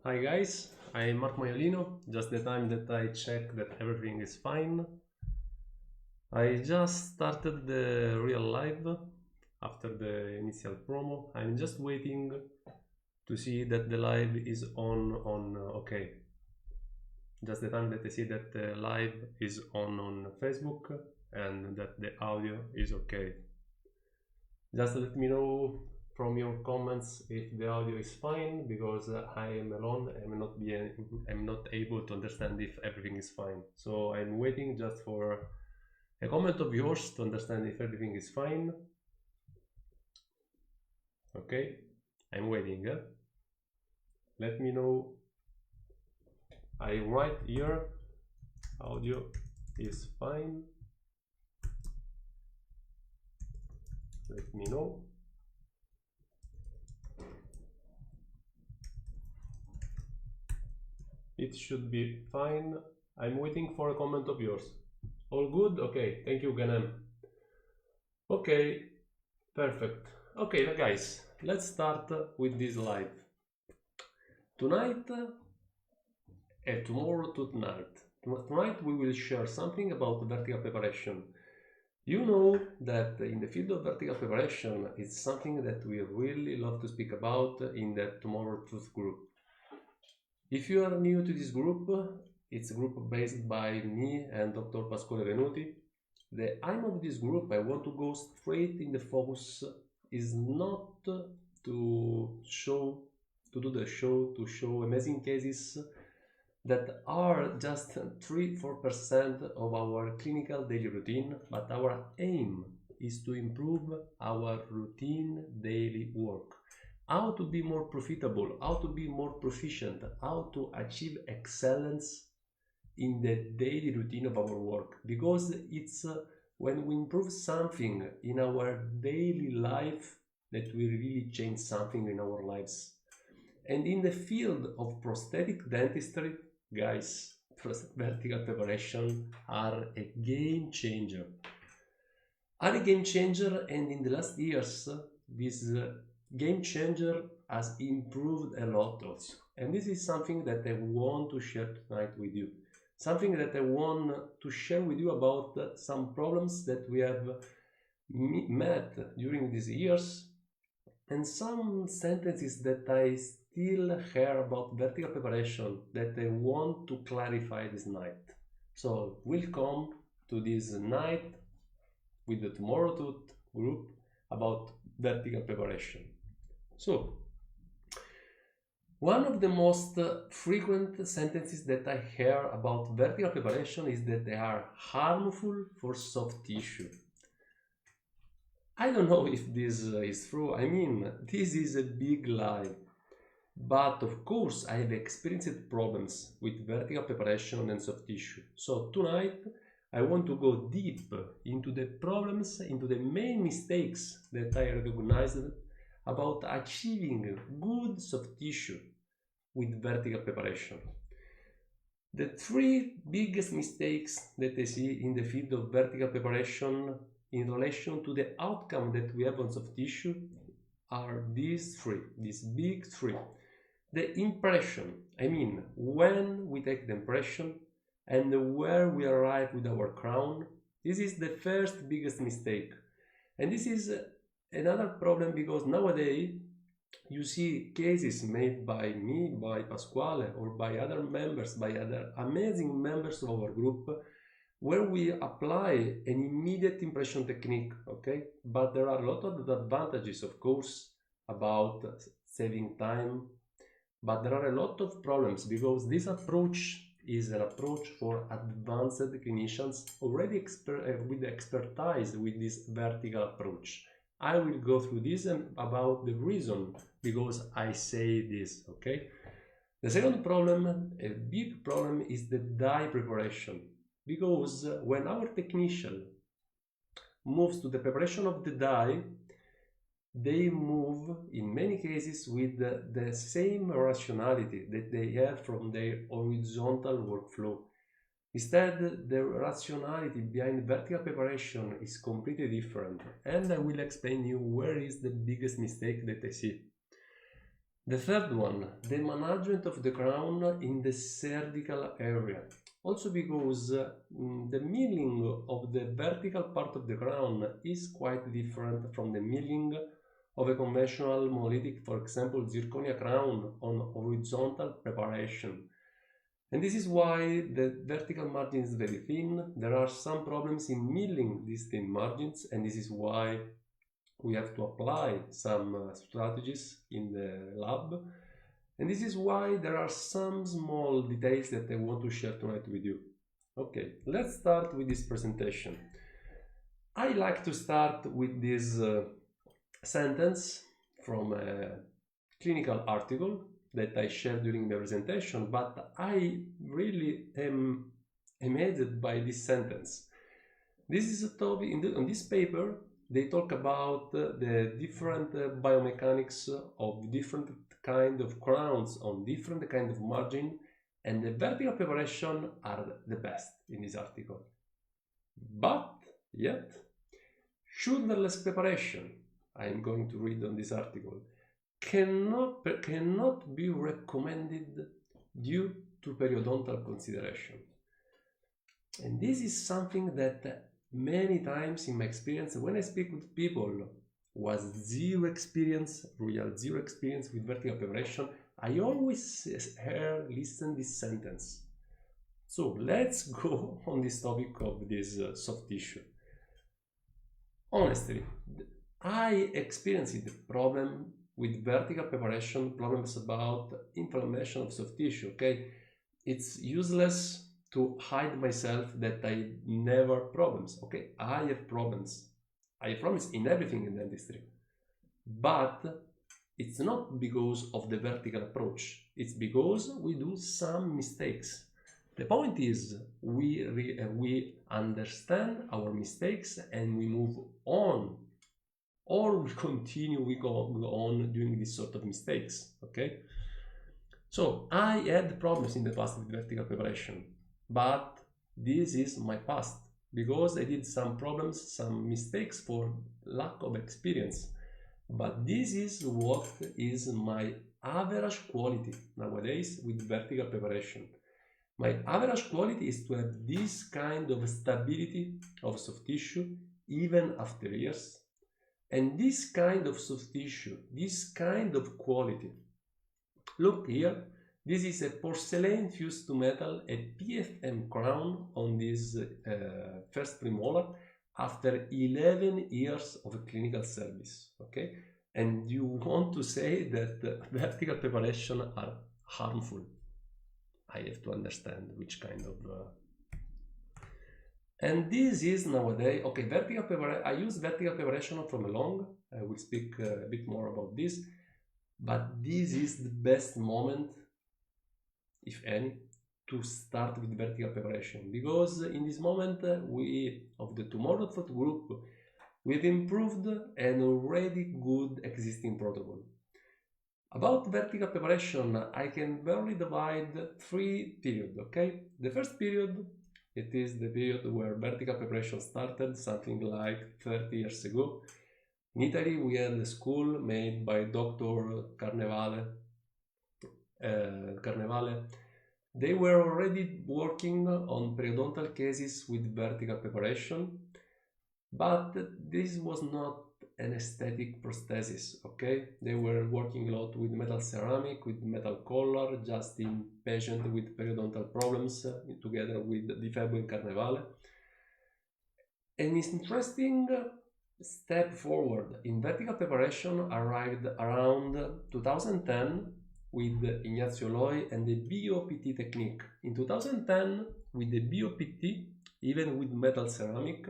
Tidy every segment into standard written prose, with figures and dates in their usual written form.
Hi guys, I'm Maiolino. Just the time that I check that everything is fine. I just started the real live after the initial promo. I'm just waiting to see that the live is on okay. Just the time that I see that the live is on Facebook and that the audio is okay. Just let me know from your comments if the audio is fine, because I am alone. I'm not able to understand if everything is fine. So I'm waiting just for a comment of yours to understand if everything is fine. Okay, I'm waiting. Let me know. I write here, audio is fine. Let me know. It should be fine. I'm waiting for a comment of yours. All good? Okay, thank you, Ganem. Okay, perfect. Okay, guys, let's start with this live. Tonight, tomorrow to tonight. Tonight we will share something about vertical preparation. You know that in the field of vertical preparation, it's something that we really love to speak about in the Tomorrow Truth group. If you are new to this group, it's a group based by me and Dr. Pasquale Venuti. The aim of this group, I want to go straight in the focus, is not to do the show, to show amazing cases that are just 3-4% of our clinical daily routine, but our aim is to improve our routine daily work. How to be more profitable, how to be more proficient, how to achieve excellence in the daily routine of our work. Because it's when we improve something in our daily life that we really change something in our lives. And in the field of prosthetic dentistry, guys, vertical preparation are a game changer. And in the last years, this game changer has improved a lot also. And this is something that I want to share tonight with you. Something that I want to share with you about some problems that we have met during these years, and some sentences that I still hear about vertical preparation that I want to clarify this night. So welcome to this night with the Tomorrow Tooth group about vertical preparation. So, one of the most frequent sentences that I hear about vertical preparation is that they are harmful for soft tissue. I don't know if this is true. I mean, this is a big lie. But of course, I have experienced problems with vertical preparation and soft tissue. So tonight, I want to go deep into the problems, into the main mistakes that I recognized about achieving good soft tissue with vertical preparation. The three biggest mistakes that I see in the field of vertical preparation in relation to the outcome that we have on soft tissue are these big three. The impression, I mean, when we take the impression and where we arrive with our crown, this is the first biggest mistake. And this is another problem because nowadays you see cases made by me, by Pasquale, or by other members, by other amazing members of our group, where we apply an immediate impression technique, okay? But there are a lot of advantages, of course, about saving time, but there are a lot of problems because this approach is an approach for advanced clinicians already with expertise with this vertical approach. I will go through this and about the reason because I say this, okay? The second problem, a big problem, is the die preparation. Because when our technician moves to the preparation of the die, they move in many cases with the same rationality that they have from their horizontal workflow. Instead, the rationality behind vertical preparation is completely different, and I will explain you where is the biggest mistake that I see. The third one, the management of the crown in the cervical area. Also because the milling of the vertical part of the crown is quite different from the milling of a conventional monolithic, for example, zirconia crown on horizontal preparation. And this is why the vertical margin is very thin. There are some problems in milling these thin margins, and this is why we have to apply some strategies in the lab. And this is why there are some small details that I want to share tonight with you. Okay, let's start with this presentation. I like to start with this sentence from a clinical article that I shared during the presentation, but I really am amazed by this sentence. This is a topic, on this paper, they talk about the different biomechanics of different kind of crowns on different kind of margin, and the vertical preparation are the best in this article. But yet, shoulderless preparation, I am going to read on this article, cannot be recommended due to periodontal consideration. And this is something that many times in my experience, when I speak with people who has zero experience with vertical preparation, I always listen this sentence. So let's go on this topic of this soft tissue. Honestly, I experienced the problem with vertical preparation, problems about inflammation of soft tissue, okay? It's useless to hide myself that I never problems, okay? I have problems. I have problems in everything in dentistry. But it's not because of the vertical approach. It's because we do some mistakes. The point is we understand our mistakes and we move on. Or we continue, we go on doing this sort of mistakes, okay? So I had problems in the past with vertical preparation, but this is my past because I did some problems, some mistakes for lack of experience. But this is what is my average quality nowadays with vertical preparation. My average quality is to have this kind of stability of soft tissue even after years. And this kind of soft tissue, this kind of quality. Look here, this is a porcelain fused to metal, a PFM crown on this first premolar after 11 years of clinical service, okay? And you want to say that vertical preparation are harmful. I have to understand which kind of... And this is nowadays, okay, vertical preparation, I use vertical preparation from long, I will speak a bit more about this, but this is the best moment, if any, to start with vertical preparation, because in this moment we, of the Tomorrow Thought group, we've improved an already good existing protocol. About vertical preparation, I can barely divide 3 periods, okay? The first period, it is the period where vertical preparation started, something like 30 years ago. In Italy, we had a school made by Dr. Carnevale. They were already working on periodontal cases with vertical preparation, but this was not an aesthetic prosthesis, okay? They were working a lot with metal ceramic, with metal collar, just in patients with periodontal problems, together with Di Febo and Carnevale. An interesting step forward in vertical preparation arrived around 2010 with Ignazio Loi and the BOPT technique. In 2010, with the BOPT, even with metal ceramic,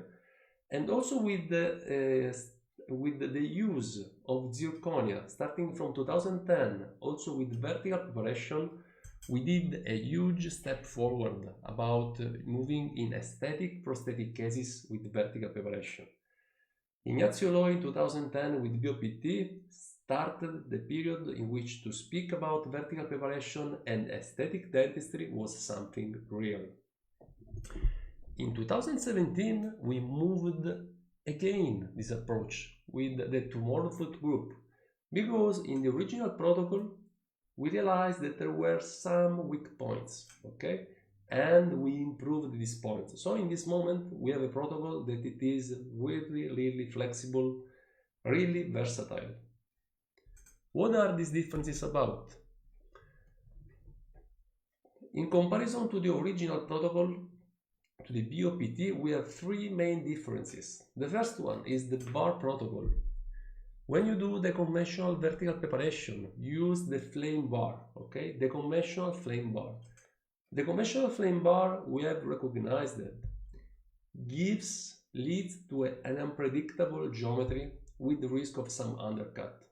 and also with the use of zirconia, starting from 2010, also with vertical preparation, we did a huge step forward about moving in aesthetic prosthetic cases with vertical preparation. Ignazio Loi in 2010 with BOPT started the period in which to speak about vertical preparation and aesthetic dentistry was something real. In 2017, we moved again this approach with the Tomorrow Thought group, because in the original protocol we realized that there were some weak points, okay? And we improved these points. So in this moment, we have a protocol that it is really, really flexible, really versatile. What are these differences about? In comparison to the original protocol, to the BOPT, we have three main differences. The first one is the bar protocol. When you do the conventional vertical preparation, use the flame bar, okay? The conventional flame bar. The conventional flame bar, we have recognized that leads to an unpredictable geometry with the risk of some undercut.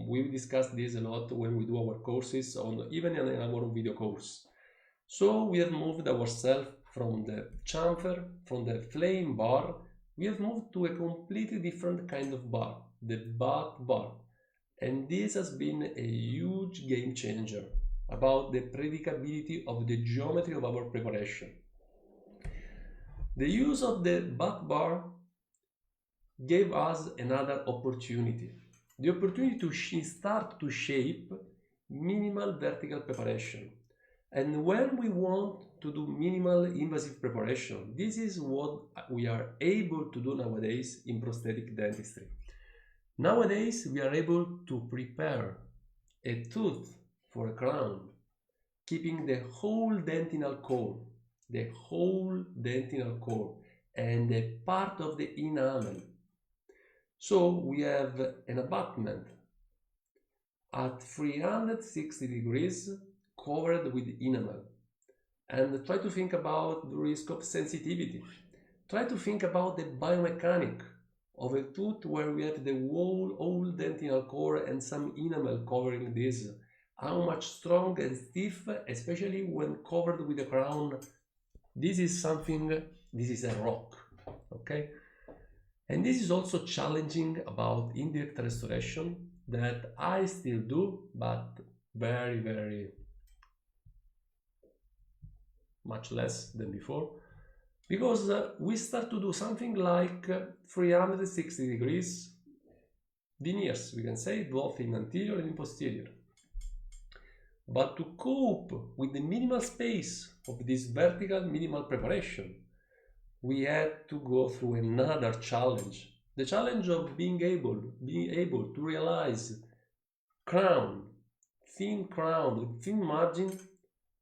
We discussed this a lot when we do our courses, even in our video course. So we have moved ourselves from the chamfer, from the flame bar, we have moved to a completely different kind of bar, the butt bar. And this has been a huge game changer about the predictability of the geometry of our preparation. The use of the butt bar gave us another opportunity. The opportunity to start to shape minimal vertical preparation. And when we want to do minimal invasive preparation, this is what we are able to do nowadays in prosthetic dentistry. Nowadays, we are able to prepare a tooth for a crown, keeping the whole dentinal core, and a part of the enamel. So we have an abutment at 360 degrees covered with enamel. And try to think about the risk of sensitivity. Try to think about the biomechanic of a tooth where we have the whole dentinal core and some enamel covering this. How much strong and stiff, especially when covered with a crown. This is a rock, okay? And this is also challenging about indirect restoration that I still do, but very, very much less than before, because we start to do something like 360 degrees veneers, we can say, both in anterior and in posterior. But to cope with the minimal space of this vertical minimal preparation, we had to go through another challenge. The challenge of being able to realize thin crown with thin margin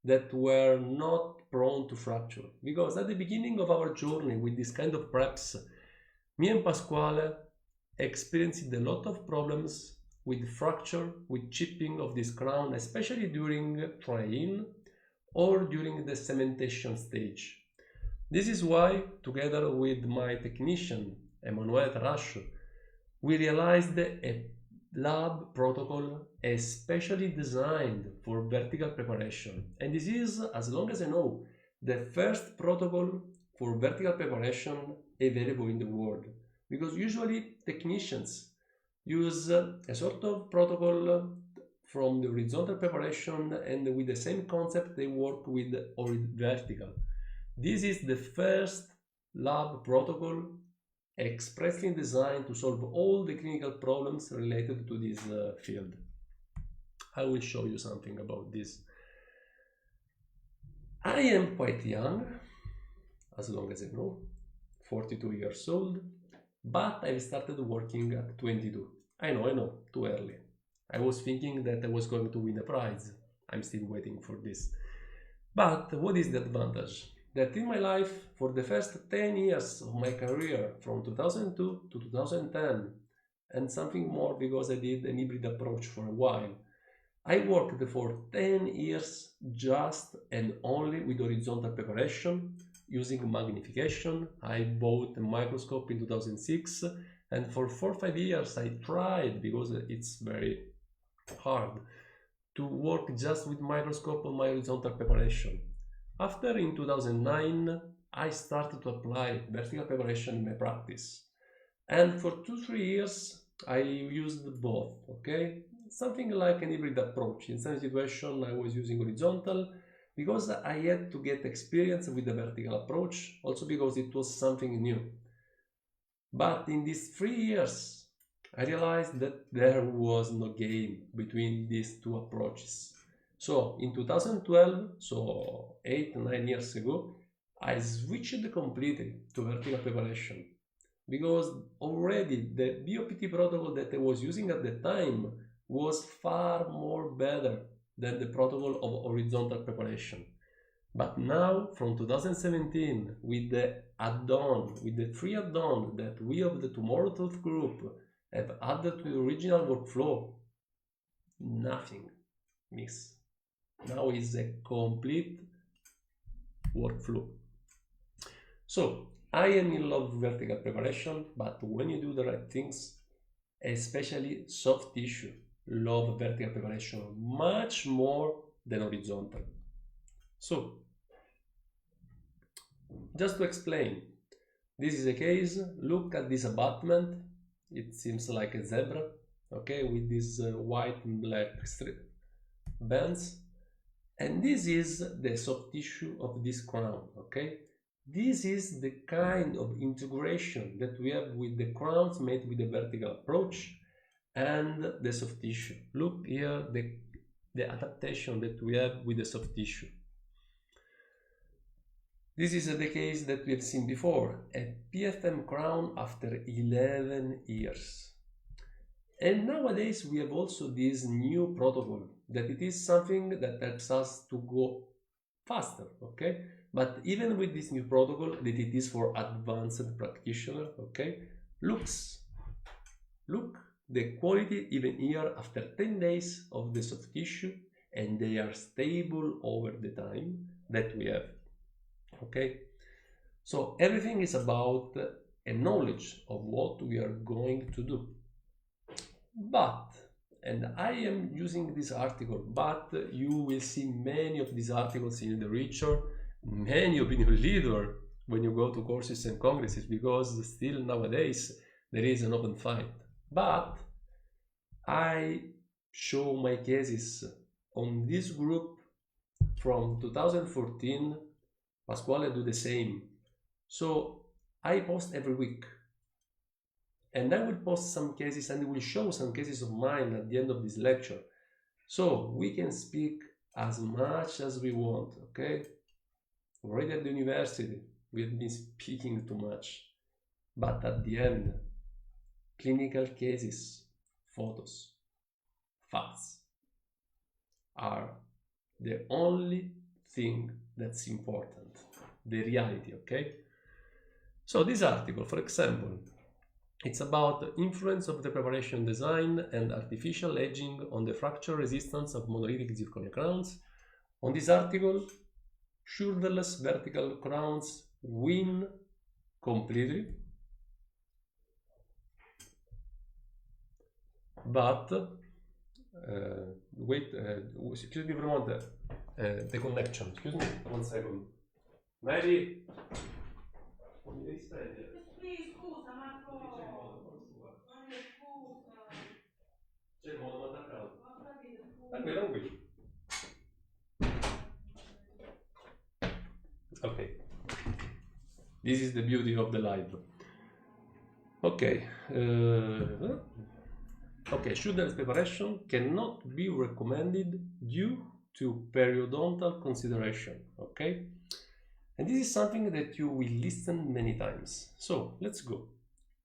that were not prone to fracture. Because at the beginning of our journey with this kind of preps, me and Pasquale experienced a lot of problems with fracture, with chipping of this crown, especially during try-in or during the cementation stage. This is why, together with my technician, Emanuele Tarascio, we realized a lab protocol especially designed for vertical preparation. And this is, as long as I know, the first protocol for vertical preparation available in the world. Because usually technicians use a sort of protocol from the horizontal preparation, and with the same concept they work with vertical. This is the first lab protocol expressly designed to solve all the clinical problems related to this field. I will show you something about this. I am quite young, as long as I know, 42 years old, but I started working at 22. I know, too early. I was thinking that I was going to win a prize. I'm still waiting for this. But what is the advantage? That in my life, for the first 10 years of my career, from 2002 to 2010, and something more because I did an hybrid approach for a while, I worked for 10 years just and only with horizontal preparation, using magnification. I bought a microscope in 2006, and for 4 or 5 years I tried, because it's very hard, to work just with microscope on my horizontal preparation. After, in 2009, I started to apply vertical preparation in my practice. And for 2-3 years, I used both, okay? Something like an hybrid approach. In some situation, I was using horizontal because I had to get experience with the vertical approach, also because it was something new. But in these 3 years, I realized that there was no game between these two approaches. So in 2012, so 8-9 years ago, I switched completely to vertical preparation because already the BOPT protocol that I was using at the time was far more better than the protocol of horizontal preparation. But now, from 2017, with the add-on, with the free add-on that we of the Tomorrow Tooth group have added to the original workflow, nothing miss. Now is a complete workflow. So, I am in love with vertical preparation, but when you do the right things, especially soft tissue, love vertical preparation much more than horizontal. So, just to explain, this is a case. Look at this abutment. It seems like a zebra, okay, with these white and black bands. And this is the soft tissue of this crown, okay? This is the kind of integration that we have with the crowns made with the vertical approach and the soft tissue. Look here, the adaptation that we have with the soft tissue. This is the case that we have seen before, a PFM crown after 11 years. And nowadays we have also this new protocol that it is something that helps us to go faster, okay? But even with this new protocol that it is for advanced practitioner, okay? Look the quality even here after 10 days of the soft tissue, and they are stable over the time that we have. Okay, so everything is about a knowledge of what we are going to do. But, and I am using this article, but you will see many of these articles in the literature, many opinion leaders when you go to courses and congresses, because still nowadays there is an open fight. But I show my cases on this group from 2014. Pasquale do the same. So I post every week, and I will post some cases and I will show some cases of mine at the end of this lecture. So we can speak as much as we want, okay? Already at the university, we have been speaking too much. But at the end, clinical cases, photos, facts are the only thing that's important. The reality, okay? So this article, for example, it's about the influence of the preparation design and artificial edging on the fracture resistance of monolithic zirconia crowns. On this article, shoulderless vertical crowns win completely, but wait, excuse me for a moment, the connection, excuse me, 1 second. Mary, mi devi spegnere? Sì, scusa Marco. Non è scusa. C'è il modo attaccato. Ho capito, scusa. Tranquillo. Okay. This is the beauty of the live. Okay. Okay, shoulderless preparation cannot be recommended due to periodontal consideration. Okay. And this is something that you will listen many times. So let's go.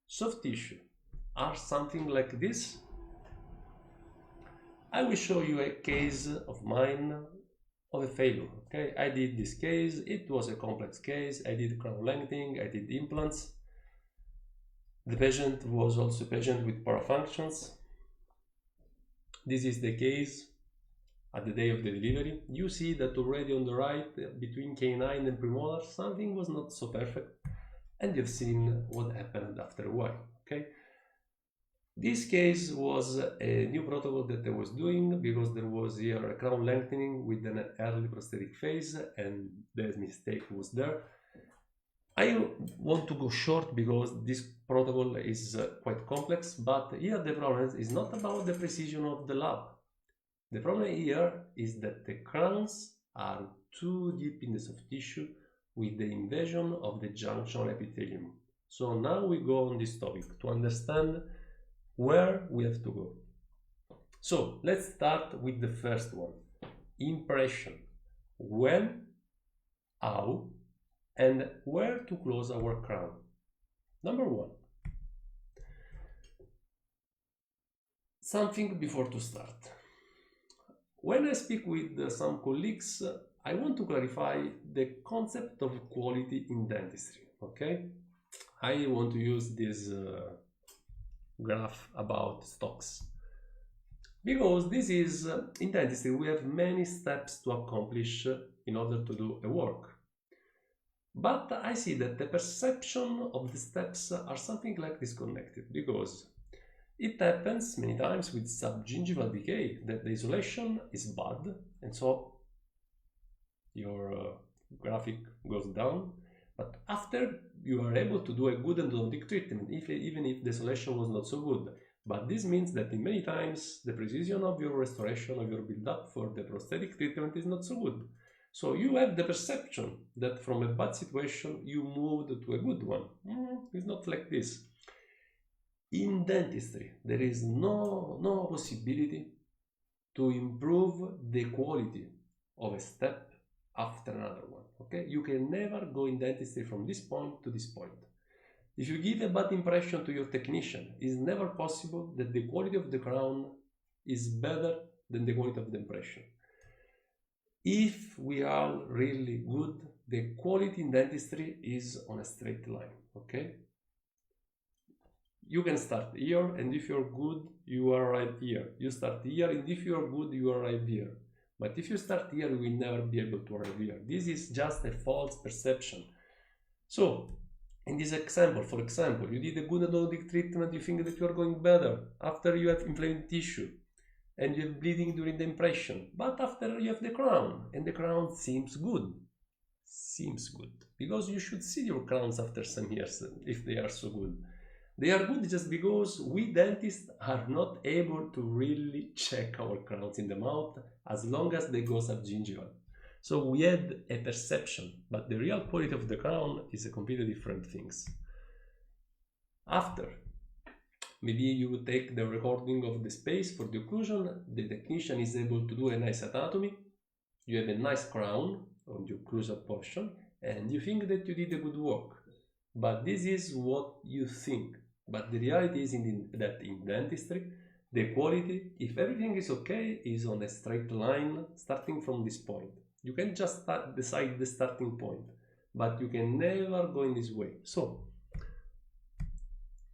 Soft tissue are something like this. I will show you a case of mine of a failure. Okay, I did this case. It was a complex case. I did crown lengthening. I did implants. The patient was also a patient with parafunctions. This is the case at the day of the delivery. You see that already on the right, between canine and premolar, something was not so perfect, and you've seen what happened after a while. Okay, this case was a new protocol that I was doing because there was here a crown lengthening with an early prosthetic phase, and the mistake was there. I want to go short because this protocol is quite complex, but here the problem is not about the precision of the lab. The problem here is that the crowns are too deep in the soft tissue with the invasion of the junctional epithelium. So now we go on this topic to understand where we have to go. So let's start with the first one, impression. When, how, and where to close our crown. Number one, something before to start. When I speak with some colleagues, I want to clarify the concept of quality in dentistry, okay? I want to use this graph about stocks. Because this is, in dentistry, we have many steps to accomplish in order to do a work. But I see that the perception of the steps are something like disconnected, because it happens many times with subgingival decay that the isolation is bad, and so your graphic goes down. But after you are able to do a good endodontic treatment, even if the isolation was not so good. But this means that in many times the precision of your restoration of your build-up for the prosthetic treatment is not so good. So you have the perception that from a bad situation you moved to a good one. It's not like this. In dentistry, there is no possibility to improve the quality of a step after another one. Okay, you can never go in dentistry from this point to this point. If you give a bad impression to your technician, it's never possible that the quality of the crown is better than the quality of the impression. If we are really good, the quality in dentistry is on a straight line, okay? You can start here, and if you're good, you arrive here. You start here, and if you're good, you arrive here. But if you start here, you will never be able to arrive here. This is just a false perception. So, in this example, for example, you did a good endodontic treatment, you think that you are going better after you have inflamed tissue and you have bleeding during the impression. But after you have the crown, and the crown seems good. Seems good. Because you should see your crowns after some years if they are so good. They are good just because we dentists are not able to really check our crowns in the mouth as long as they go subgingival. So we had a perception, but the real quality of the crown is a completely different things. After, maybe you would take the recording of the space for the occlusion, the technician is able to do a nice anatomy, you have a nice crown on the occlusal portion, and you think that you did a good work. But this is what you think. But the reality is that in dentistry, the quality, if everything is okay, is on a straight line starting from this point. You can just decide the starting point, but you can never go in this way. So,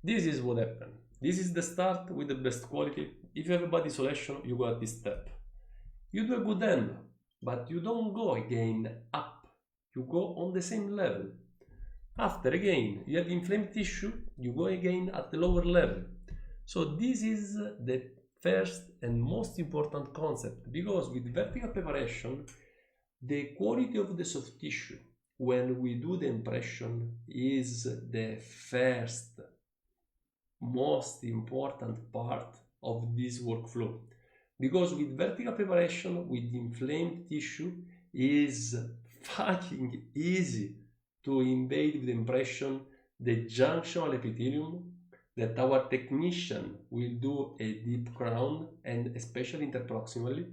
this is what happened. This is the start with the best quality. If you have a bad isolation, you go at this step. You do a good end, but you don't go again up. You go on the same level. After again, you have inflamed tissue, you go again at the lower level. So this is the first and most important concept, because with vertical preparation, the quality of the soft tissue when we do the impression is the first most important part of this workflow. Because with vertical preparation, with inflamed tissue, is fucking easy to invade with impression the junctional epithelium, that our technician will do a deep crown, and especially interproximally,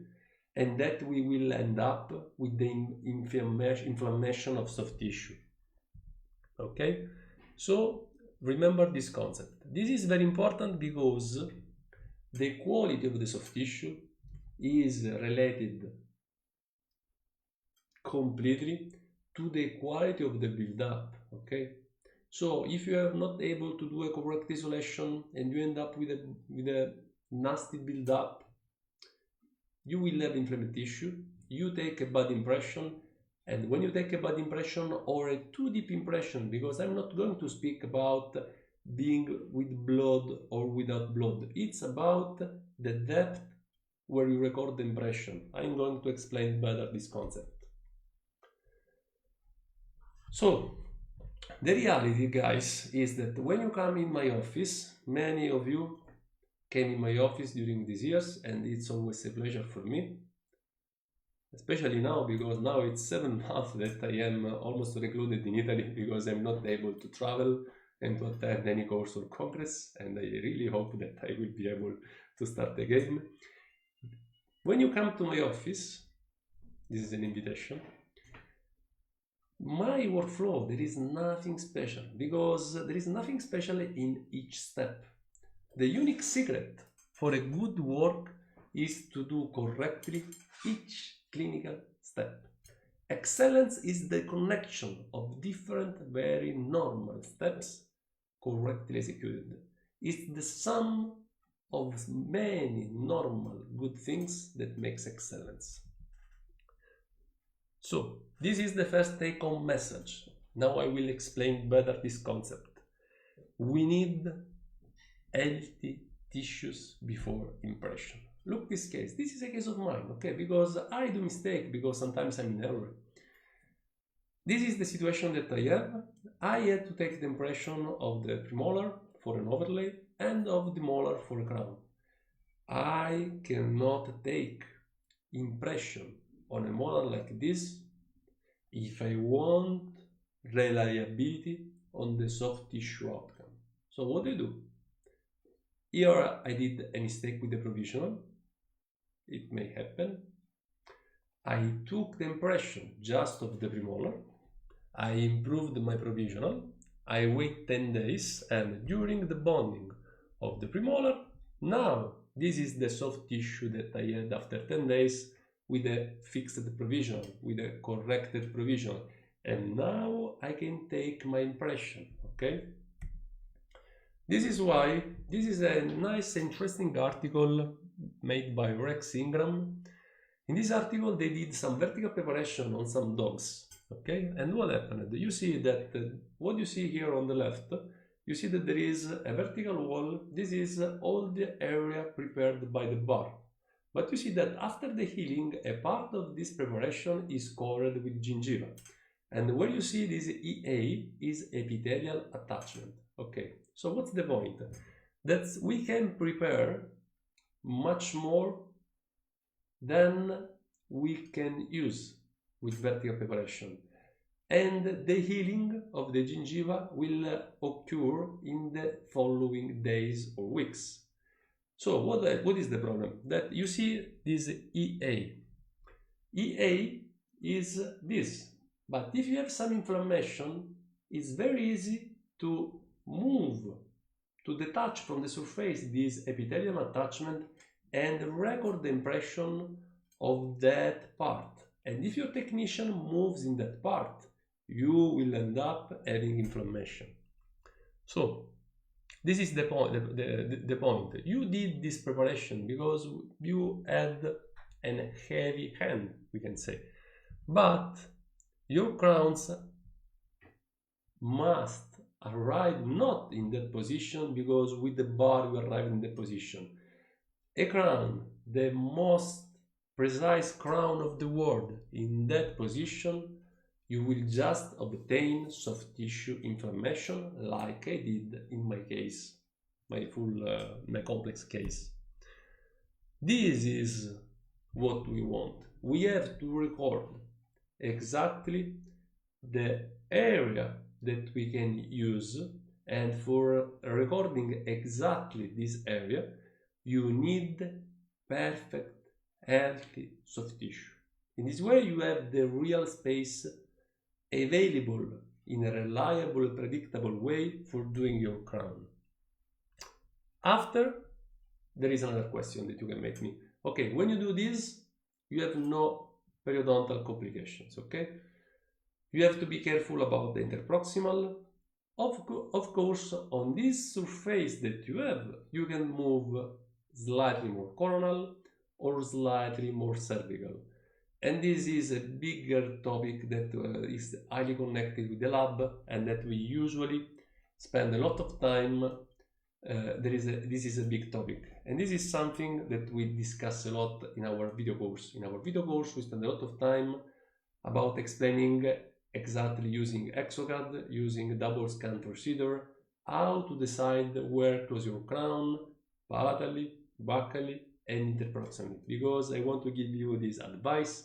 and that we will end up with the inflammation of soft tissue. Okay, so remember this concept. This is very important because the quality of the soft tissue is related completely to the quality of the build-up, okay? So if you are not able to do a correct isolation and you end up with a nasty build-up, you will have inflamed tissue, you take a bad impression, and when you take a bad impression or a too deep impression, because I'm not going to speak about being with blood or without blood, it's about the depth where you record the impression. I'm going to explain better this concept. So, the reality, guys, is that when you come in my office, many of you came in my office during these years, and it's always a pleasure for me, especially now, because now it's 7 months that I am almost recluded in Italy because I'm not able to travel and to attend any course or congress, and I really hope that I will be able to start again. When you come to my office, this is an invitation. My workflow, there is nothing special, because there is nothing special in each step. The unique secret for a good work is to do correctly each clinical step. Excellence is the connection of different very normal steps correctly executed. It's the sum of many normal good things that makes excellence. So, this is the first take-home message. Now I will explain better this concept. We need healthy tissues before impression. Look this case. This is a case of mine, okay? Because I do mistake, because sometimes I'm in error. This is the situation that I have. I had to take the impression of the premolar for an overlay and of the molar for a crown. I cannot take impression on a molar like this if I want reliability on the soft tissue outcome. So what do I do? Here I did a mistake with the provisional. It may happen. I took the impression just of the premolar. I improved my provisional. I wait 10 days, and during the bonding of the premolar, now this is the soft tissue that I had after 10 days with a fixed provisional, with a corrected provisional. And now I can take my impression, okay? This is why this is a nice, interesting article made by Rex Ingram. In this article, they did some vertical preparation on some dogs, okay? And what happened? You see that what you see here on the left, you see that there is a vertical wall. This is all the area prepared by the bar. But you see that after the healing, a part of this preparation is covered with gingiva. And where you see this EA is epithelial attachment. Okay, so what's the point? That we can prepare much more than we can use with vertical preparation. And the healing of the gingiva will occur in the following days or weeks. So what is the problem? That you see this EA. EA is this. But if you have some inflammation, it's very easy to move, to detach from the surface this epithelial attachment and record the impression of that part. And if your technician moves in that part, you will end up having inflammation. So this is the point. The point. You did this preparation because you had a heavy hand, we can say. But your crowns must arrive not in that position, because with the bar you arrive in that position. A crown, the most precise crown of the world, in that position, you will just obtain soft tissue inflammation, like I did in my case, my complex case. This is what we want. We have to record exactly the area that we can use, and for recording exactly this area, you need perfect, healthy soft tissue. In this way, you have the real space available in a reliable, predictable way for doing your crown. After, there is another question that you can make me. Okay, when you do this, you have no periodontal complications, okay? You have to be careful about the interproximal. Of course, on this surface that you have, you can move slightly more coronal or slightly more cervical. And this is a bigger topic that is highly connected with the lab, and that we usually spend a lot of time. This is a big topic, and this is something that we discuss a lot in our video course. In our video course, we spend a lot of time about explaining exactly using exocad, using double scan procedure, how to decide where close your crown, palatally, buccally, and interproximally, because I want to give you this advice.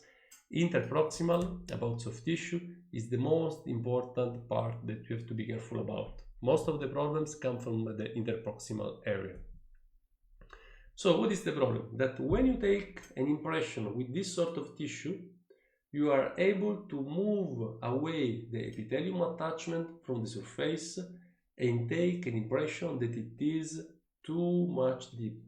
Interproximal, about soft tissue, is the most important part that you have to be careful about. Most of the problems come from the interproximal area. So what is the problem? That when you take an impression with this sort of tissue, you are able to move away the epithelium attachment from the surface and take an impression that it is too much deep.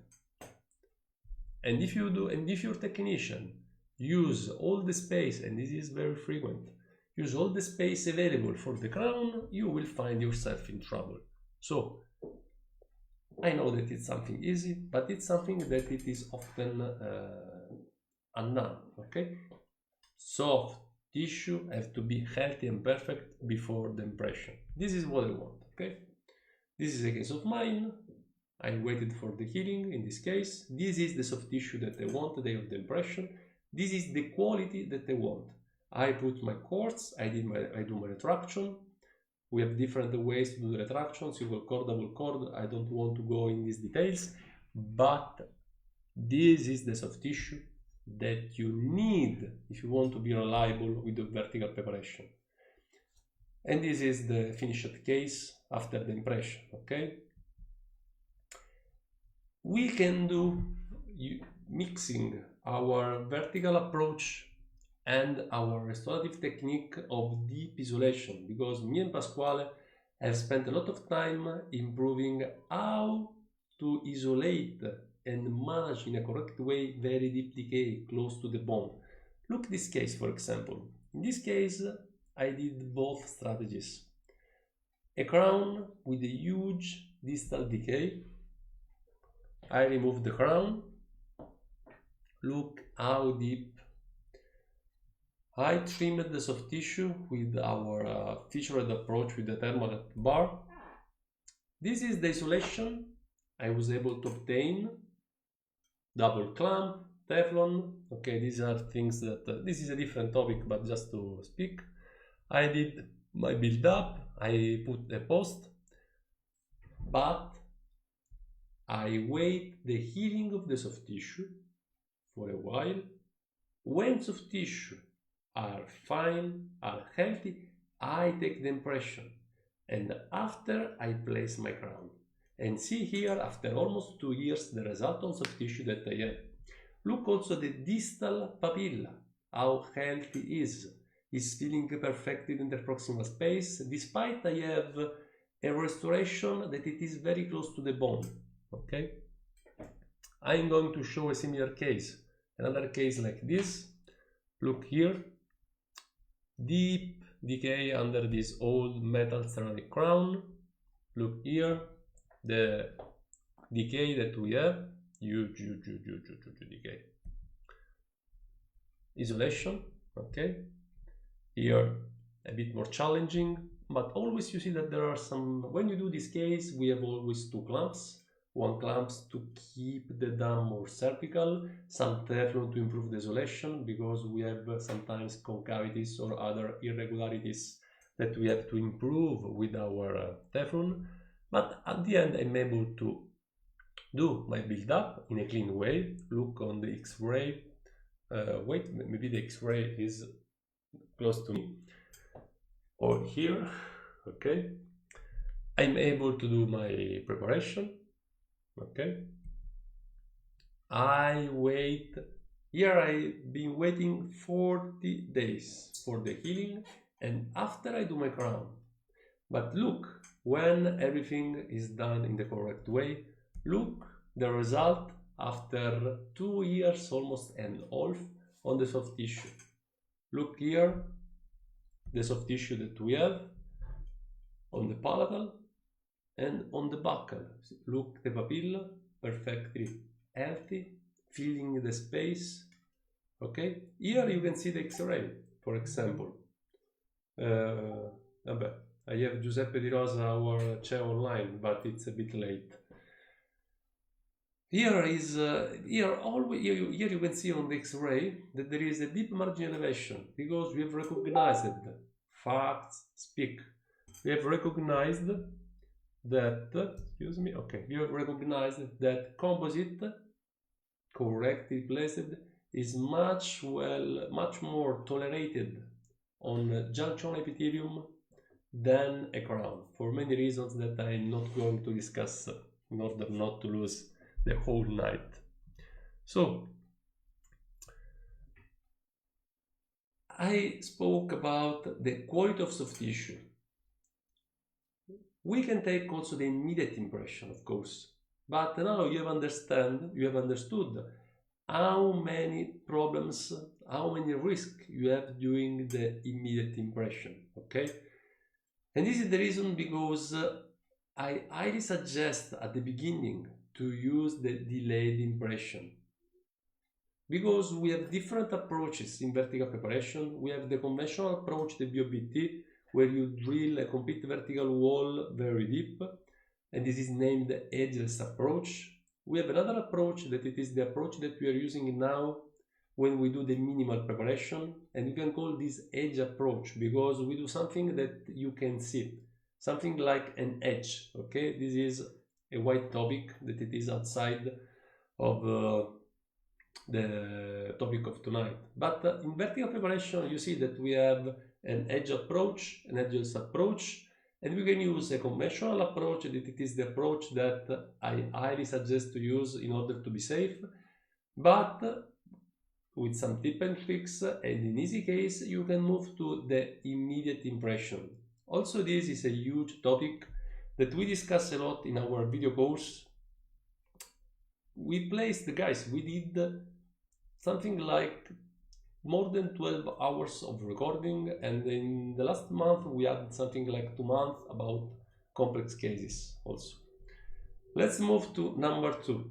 And if your technician use all the space, and this is very frequent, use all the space available for the crown, you will find yourself in trouble. So I know that it's something easy, but it's something that it is often undone. Okay, soft tissue have to be healthy and perfect before the impression. This is what I want. Okay, this is a case of mine. I waited for the healing in this case. This is the soft tissue that I want the day of the impression. This is the quality that I want. I put my cords, I do my retraction. We have different ways to do the retraction, single cord, double cord. I don't want to go in these details, but this is the soft tissue that you need if you want to be reliable with the vertical preparation. And this is the finished case after the impression, okay? We can do mixing our vertical approach and our restorative technique of deep isolation, because me and Pasquale have spent a lot of time improving how to isolate and manage in a correct way very deep decay close to the bone. Look this case, for example. In this case, I did both strategies. A crown with a huge distal decay. I removed the crown. Look how deep. I trimmed the soft tissue with our featured approach with the thermal bar. This is the isolation I was able to obtain. Double clamp, Teflon. Okay, these are things that this is a different topic, but just to speak. I did my build up. I put a post, but I wait the healing of the soft tissue for a while. When soft tissue are fine, are healthy, I take the impression, and after I place my crown. And see here, after almost 2 years, the result on soft tissue that I have. Look also the distal papilla, how healthy is feeling perfected in the proximal space, despite I have a restoration that it is very close to the bone. Okay, I'm going to show a similar case, another case like this. Look here, deep decay under this old metal ceramic crown. Look here, the decay that we have, huge decay. Isolation, okay, here a bit more challenging, but always you see that there are some, when you do this case, we have always two clamps. One clamps to keep the dam more cervical, some Teflon to improve the isolation, because we have sometimes concavities or other irregularities that we have to improve with our Teflon. But at the end, I'm able to do my build up in a clean way. Look on the X-ray. Wait, maybe the X-ray is close to me, or here. Okay, I'm able to do my preparation. Okay, I wait. Here I've been waiting 40 days for the healing, and after I do my crown. But look, when everything is done in the correct way, look the result after 2 years almost and half on the soft tissue. Look here, the soft tissue that we have on the palatal and on the buccal. Look, the papilla perfectly healthy, filling the space. Okay, here you can see the X-ray, for example. I have Giuseppe Di Rosa, our chair online, but it's a bit late. Here you can see on the X-ray that there is a deep margin elevation, because we have recognized facts speak. We have recognized that, excuse me, okay, we have recognized that composite correctly placed is much more tolerated on junction epithelium than a crown, for many reasons that I'm not going to discuss in order not to lose the whole night. So I spoke about the quality of soft tissue. We can take also the immediate impression, of course, but now you have understood how many problems, how many risks you have during the immediate impression, okay? And this is the reason because I highly suggest at the beginning to use the delayed impression. Because we have different approaches in vertical preparation. We have the conventional approach, the BOBT, where you drill a complete vertical wall very deep, and this is named the edgeless approach. We have another approach that it is the approach that we are using now when we do the minimal preparation, and you can call this edge approach because we do something that you can see, something like an edge, okay? This is a white topic that it is outside of the topic of tonight. But in vertical preparation, you see that we have an edge approach, an edgeless approach, and we can use a conventional approach, that it is the approach that I highly suggest to use in order to be safe, but with some tip and tricks, and in easy case, you can move to the immediate impression. Also, this is a huge topic that we discuss a lot in our video course. We did something like more than 12 hours of recording, and in the last month we had something like 2 months about complex cases also. Let's move to number 2.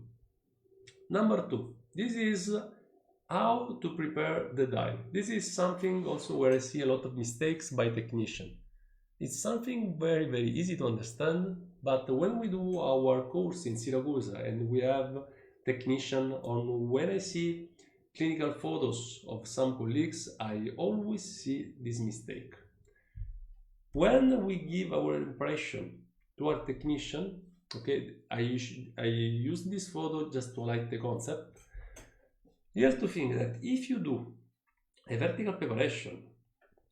Number 2, this is how to prepare the die. This is something also where I see a lot of mistakes by technicians. It's something very, very easy to understand, but when we do our course in Syracuse and we have technician on, when I see clinical photos of some colleagues, I always see this mistake. When we give our impression to our technician, okay, I use this photo just to highlight the concept. You have to think that if you do a vertical preparation,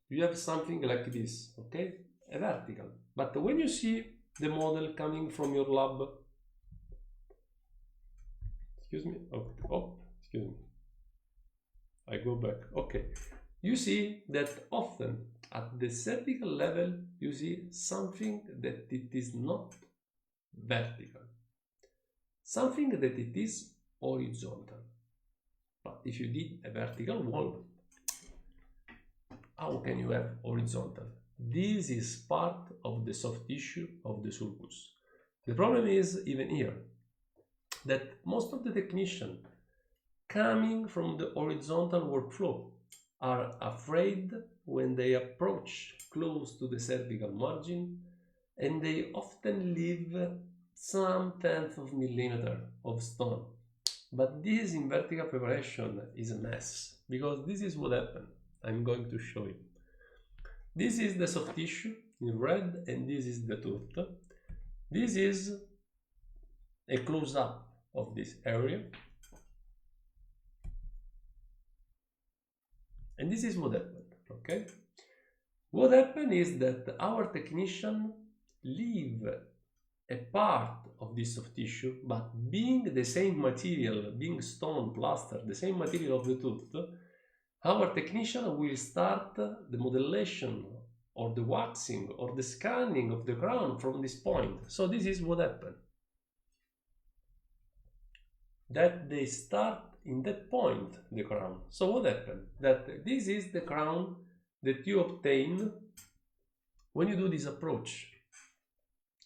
you have something like this, okay, a vertical. But when you see the model coming from your lab, excuse me, excuse me, I go back, okay, you see that often at the cervical level you see something that it is not vertical, something that it is horizontal. But if you did a vertical wall, how can you have horizontal? This is part of the soft tissue of the sulcus. The problem is even here that most of the technicians coming from the horizontal workflow are afraid when they approach close to the cervical margin, and they often leave some tenth of millimeter of stone. But this in vertical preparation is a mess, because this is what happened. I'm going to show you. This is the soft tissue in red, and this is the tooth. This is a close-up of this area. And this is what happened, okay? What happened is that our technician leave a part of this soft tissue, but being the same material, being stone, plaster, the same material of the tooth, our technician will start the modellation or the waxing or the scanning of the crown from this point. So this is what happened. That they start in that point, the crown. So what happened? That this is the crown that you obtain when you do this approach.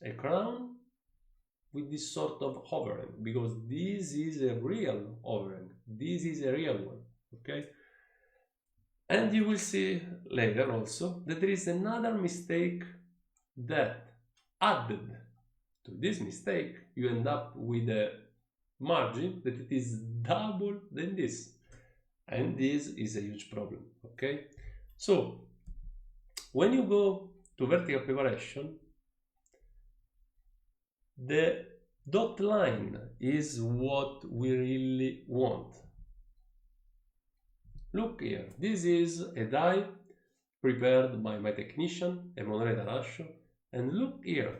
A crown with this sort of hovering, because this is a real hovering. This is a real one, okay? And you will see later also that there is another mistake that added to this mistake, you end up with a margin that it is double than this, and this is a huge problem, okay? So when you go to vertical preparation, the dot line is what we really want. Look here, this is a die prepared by my technician, Emanuele Tarascio, and look here,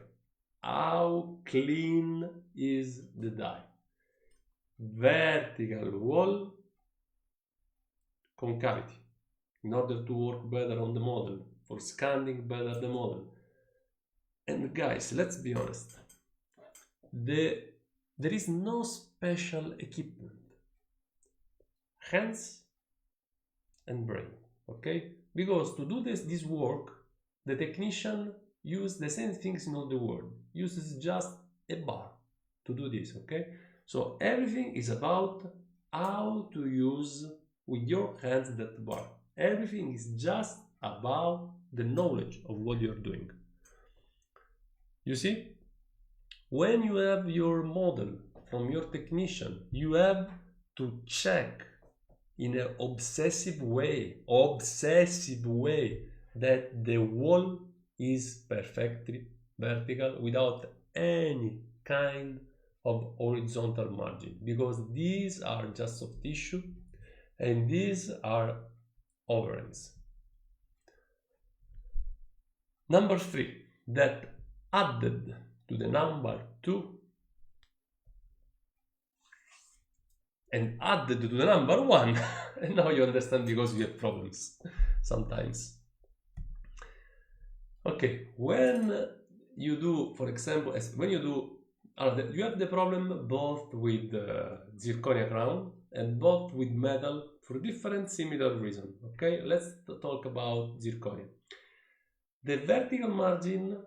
how clean is the die. Vertical wall concavity, in order to work better on the model, for scanning better the model. And guys, let's be honest, there is no special equipment, hands and brain, okay? Because to do this work, the technician uses the same things in all the world, uses just a bar to do this, okay? So everything is about how to use with your hands that bar. Everything is just about the knowledge of what you're doing. You see, when you have your model from your technician, you have to check in an obsessive way that the wall is perfectly vertical without any kind of horizontal margin, because these are just soft tissue and these are overhangs. Number 3, that added to the number 2 and added to the number 1 and now you understand because we have problems sometimes. Okay, when you do, for example, when you do, you have the problem both with zirconia crown and both with metal for different similar reasons. Okay, let's talk about zirconia. The vertical margin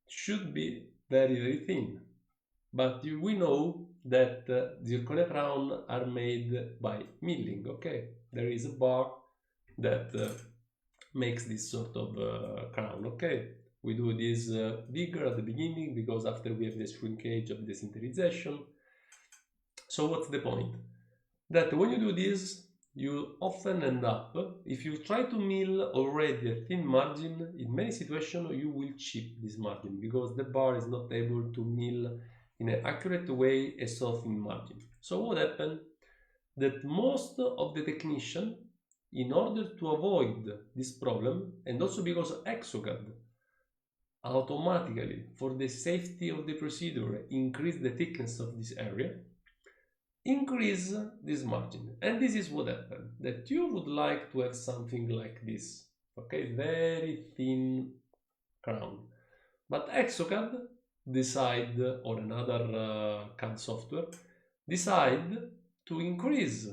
should be very thin, but we know that zirconia crown are made by milling. Okay, there is a bar that makes this sort of crown. Okay, we do this bigger at the beginning because after we have the shrinkage of the sinterization. So what's the point? That when you do this, you often end up, if you try to mill already a thin margin, in many situations you will chip this margin because the bar is not able to mill in an accurate way a so thin margin. So what happened? That most of the technicians, in order to avoid this problem, and also because Exocad automatically, for the safety of the procedure, increase the thickness of this area, increase this margin. And this is what happened, that you would like to have something like this, okay, very thin crown, but Exocad decide, or another CAD software decide to increase,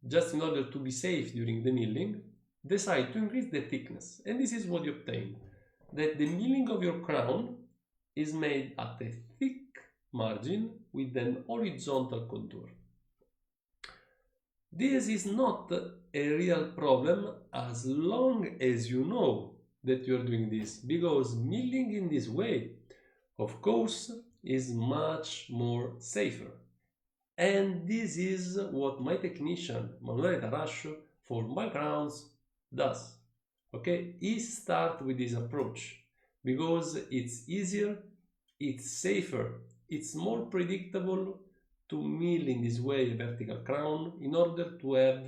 just in order to be safe during the milling, decide to increase the thickness. And this is what you obtain, that the milling of your crown is made at a thick margin with an horizontal contour. This is not a real problem as long as you know that you are doing this, because milling in this way, of course, is much more safer. And this is what my technician, Emanuele Tarascio, for my crowns does. Okay, he starts with this approach because it's easier, it's safer, it's more predictable to mill in this way a vertical crown in order to have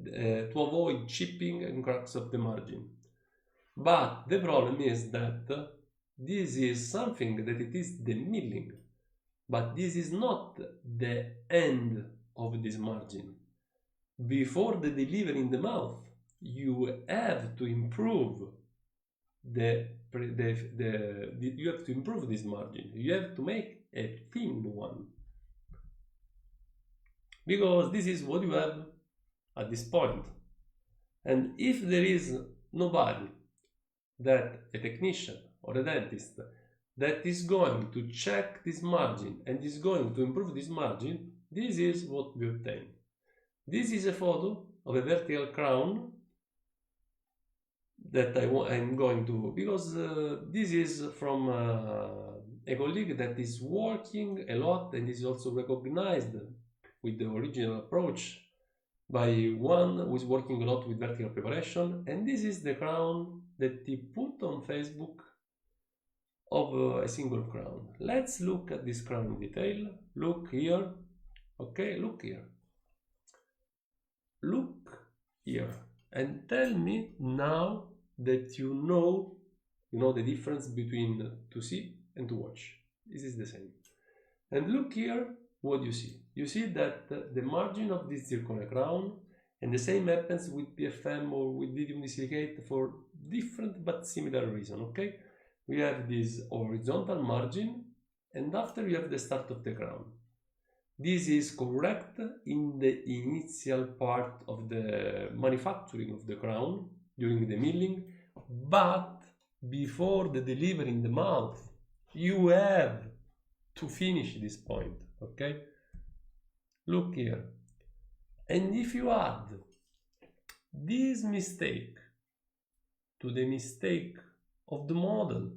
to avoid chipping and cracks of the margin. But the problem is that this is something that it is the milling, but this is not the end of this margin. Before the delivery in the mouth, you have to improve you have to improve this margin. You have to make a thin one, because this is what you have at this point. And if there is nobody, that a technician or a dentist, that is going to check this margin and is going to improve this margin, this is what we obtain. This is a photo of a vertical crown that I'm going to, because this is from a colleague that is working a lot and is also recognized with the original approach by one who is working a lot with vertical preparation. And this is the crown that he put on Facebook of a single crown. Let's look at this crown in detail. Look here. Okay, look here. Look here and tell me now that you know the difference between to see and to watch. This is the same. And look here what you see. You see that the margin of this zirconia crown, and the same happens with PFM or with lithium disilicate for different but similar reason, okay? We have this horizontal margin, and after you have the start of the crown. This is correct in the initial part of the manufacturing of the crown during the milling, but before the delivery in the mouth, you have to finish this point, okay? Look here. And if you add this mistake to the mistake of the model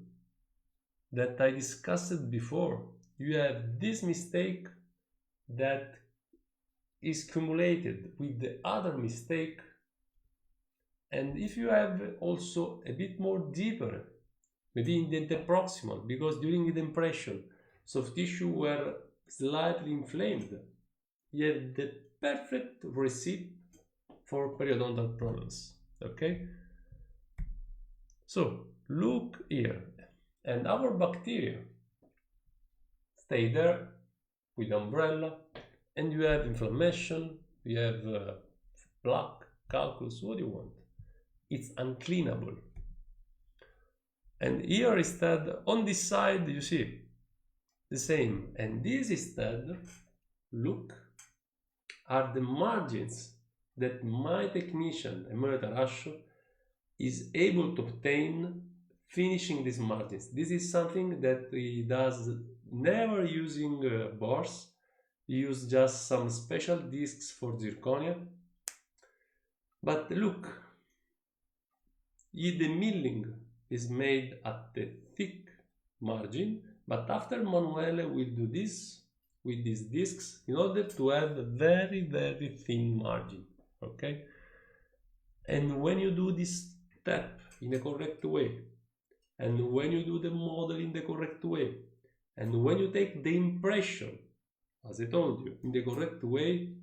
that I discussed before, you have this mistake that is cumulated with the other mistake. And if you have also a bit more deeper, maybe in the interproximal, because during the impression soft tissue were slightly inflamed, you have the perfect recipe for periodontal problems, okay? So look here, and our bacteria stay there with umbrella, and you have inflammation, you have plaque, calculus, what do you want? It's uncleanable. And here instead, on this side, you see the same. And this instead, look, are the margins that my technician, Emanuele Tarascio, is able to obtain finishing these margins. This is something that he does never using bars. He uses just some special discs for zirconia. But look, the milling is made at the thick margin, but after Emanuele will do this with these discs in order to have a very, very thin margin, okay? And when you do this step in a correct way, and when you do the model in the correct way, and when you take the impression, as I told you, in the correct way,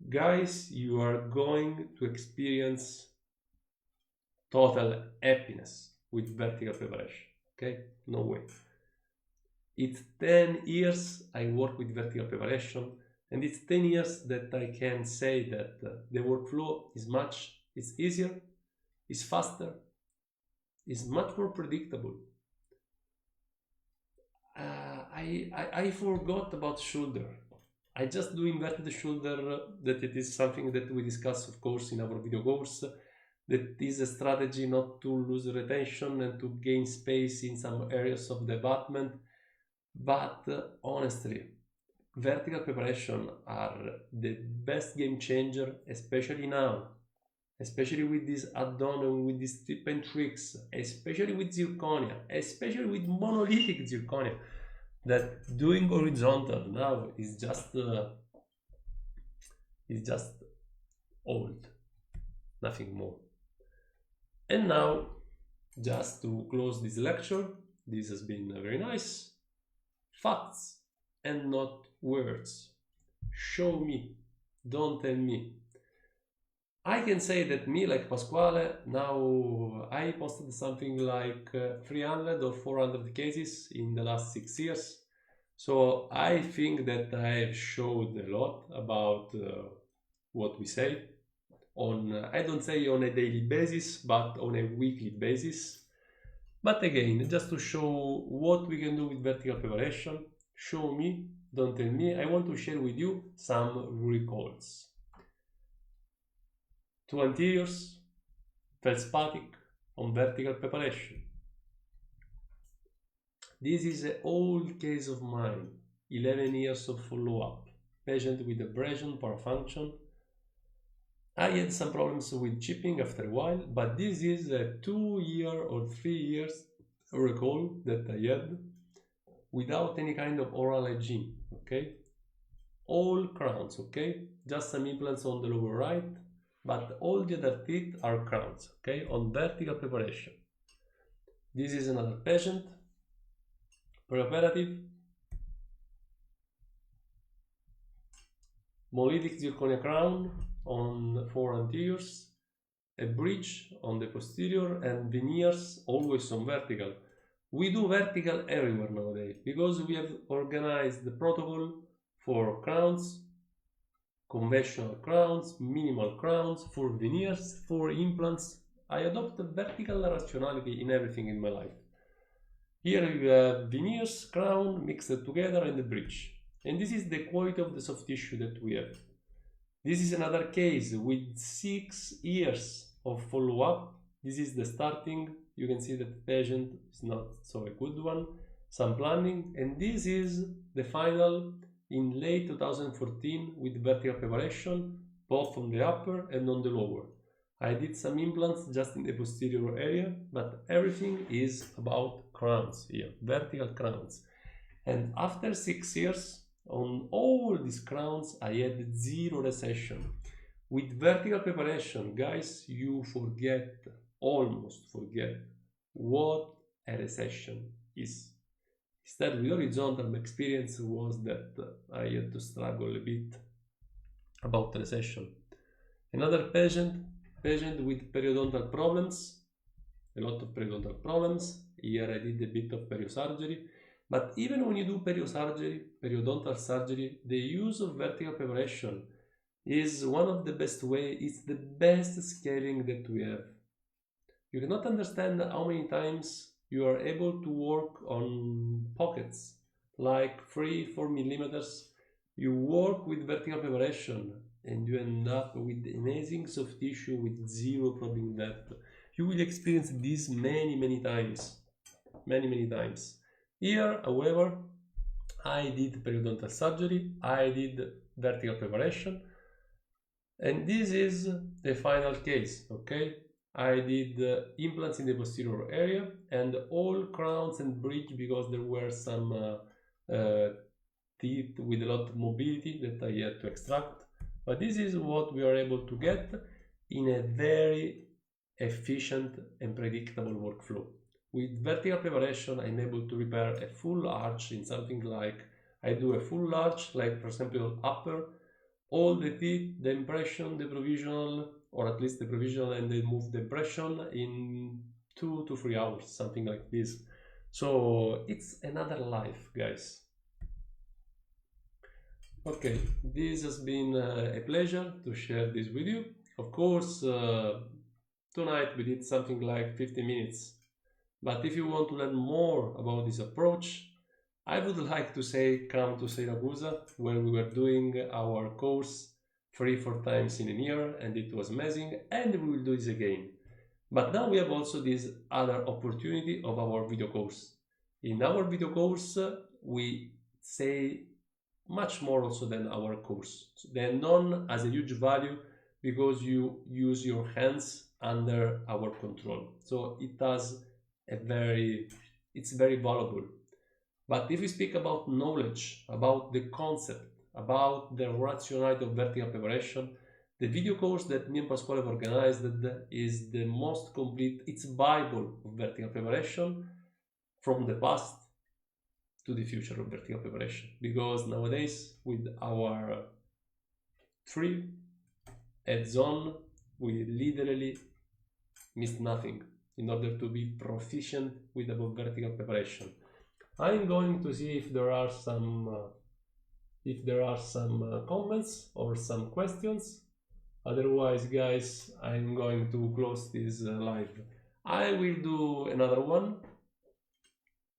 guys, you are going to experience total happiness with vertical preparation, okay? No way. It's 10 years I work with vertical preparation, and it's 10 years that I can say that the workflow is easier, is faster, is much more predictable. I forgot about shoulder. I just do inverted shoulder, that it is something that we discuss, of course, in our video course. That is a strategy not to lose retention and to gain space in some areas of the abutment. But honestly, vertical preparation are the best game changer, especially now, especially with this add-on and with these tip and tricks, especially with zirconia, especially with monolithic zirconia, that doing horizontal now is just old, nothing more. And now, just to close this lecture, this has been very nice. Facts and not words. Show me, don't tell me. I can say that me, like Pasquale, now I posted something like 300 or 400 cases in the last 6 years. So I think that I have showed a lot about what we say on, I don't say on a daily basis, but on a weekly basis. But again, just to show what we can do with vertical preparation, show me, don't tell me. I want to share with you some recalls. 2 anteriors, feldspathic on vertical preparation. This is an old case of mine, 11 years of follow-up, patient with abrasion, parafunction. I had some problems with chipping after a while, but this is a 2 year or 3 years recall that I had without any kind of oral hygiene, okay? All crowns, okay? Just some implants on the lower right, but all the other teeth are crowns, okay? On vertical preparation. This is another patient, preoperative, monolithic zirconia crown on 4 anteriors, a bridge on the posterior and veneers always on vertical. We do vertical everywhere nowadays because we have organized the protocol for crowns, conventional crowns, minimal crowns, for veneers, for implants. I adopted vertical rationality in everything in my life. Here you have veneers, crown mixed together and the bridge. And this is the quality of the soft tissue that we have. This is another case with 6 years of follow-up. This is the starting. You can see that the patient is not so a good one. Some planning. And this is the final in late 2014 with vertical preparation, both on the upper and on the lower. I did some implants just in the posterior area, but everything is about crowns here, vertical crowns. And after 6 years, on all these crowns, I had 0 recession. With vertical preparation, guys, you almost forget what a recession is. Instead, with horizontal, my experience was that I had to struggle a bit about recession. Another patient with periodontal problems, a lot of periodontal problems. Here I did a bit of periosurgery. But even when you do periodontal surgery, the use of vertical preparation is one of the best ways. It's the best scaling that we have. You cannot understand how many times you are able to work on pockets like 3-4 millimeters. You work with vertical preparation and you end up with amazing soft tissue with 0 probing depth. You will experience this many times. Many times. Here, however, I did periodontal surgery, I did vertical preparation, and this is the final case, okay? I did implants in the posterior area and all crowns and bridge because there were some teeth with a lot of mobility that I had to extract. But this is what we are able to get in a very efficient and predictable workflow. With vertical preparation, I'm able to repair a full arch in something like, I do a full arch, like for example upper, all the teeth, the impression, the provisional, or at least the provisional, and then move the impression in 2 to 3 hours, something like this. So it's another life, guys. Okay, this has been a pleasure to share this with you. Of course, tonight we did something like 50 minutes. But if you want to learn more about this approach, I would like to say come to Siracusa, where we were doing our course 3-4 times in a year, and it was amazing, and we will do this again. But now we have also this other opportunity of our video course. In our video course, we say much more also than our course. They're known as a huge value because you use your hands under our control. So it has it's very valuable. But if we speak about knowledge, about the concept, about the rationality of vertical preparation, the video course that me and Pasquale have organized is the most complete. It's Bible of vertical preparation from the past to the future of vertical preparation. Because nowadays, with our 3 heads on, we literally missed nothing in order to be proficient with above vertical preparation. I'm going to see if there are some comments or some questions. Otherwise, guys, I'm going to close this live. I will do another one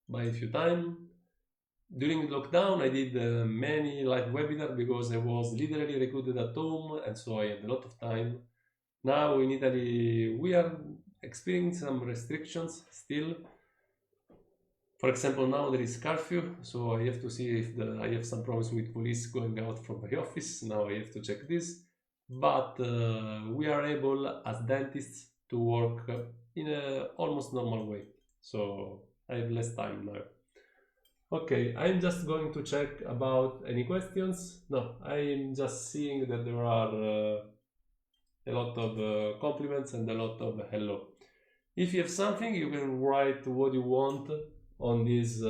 by a few time. During lockdown, I did many live webinars because I was literally recruited at home, and so I had a lot of time. Now in Italy, we are experiencing some restrictions still. For example, now there is curfew, so I have to see if I have some problems with police going out from my office. Now I have to check this. But we are able as dentists to work in an almost normal way. So I have less time now. Okay, I'm just going to check about any questions. No, I'm just seeing that there are a lot of compliments and a lot of hello. If you have something, you can write what you want on this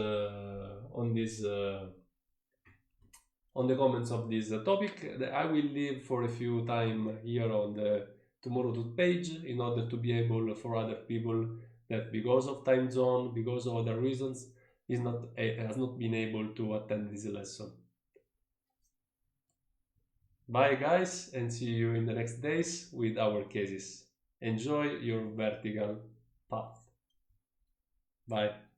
on the comments of this topic. I will leave for a few time here on the tomorrow page in order to be able for other people that because of time zone, because of other reasons, has not been able to attend this lesson. Bye guys, and see you in the next days with our cases. Enjoy your vertical path. Bye.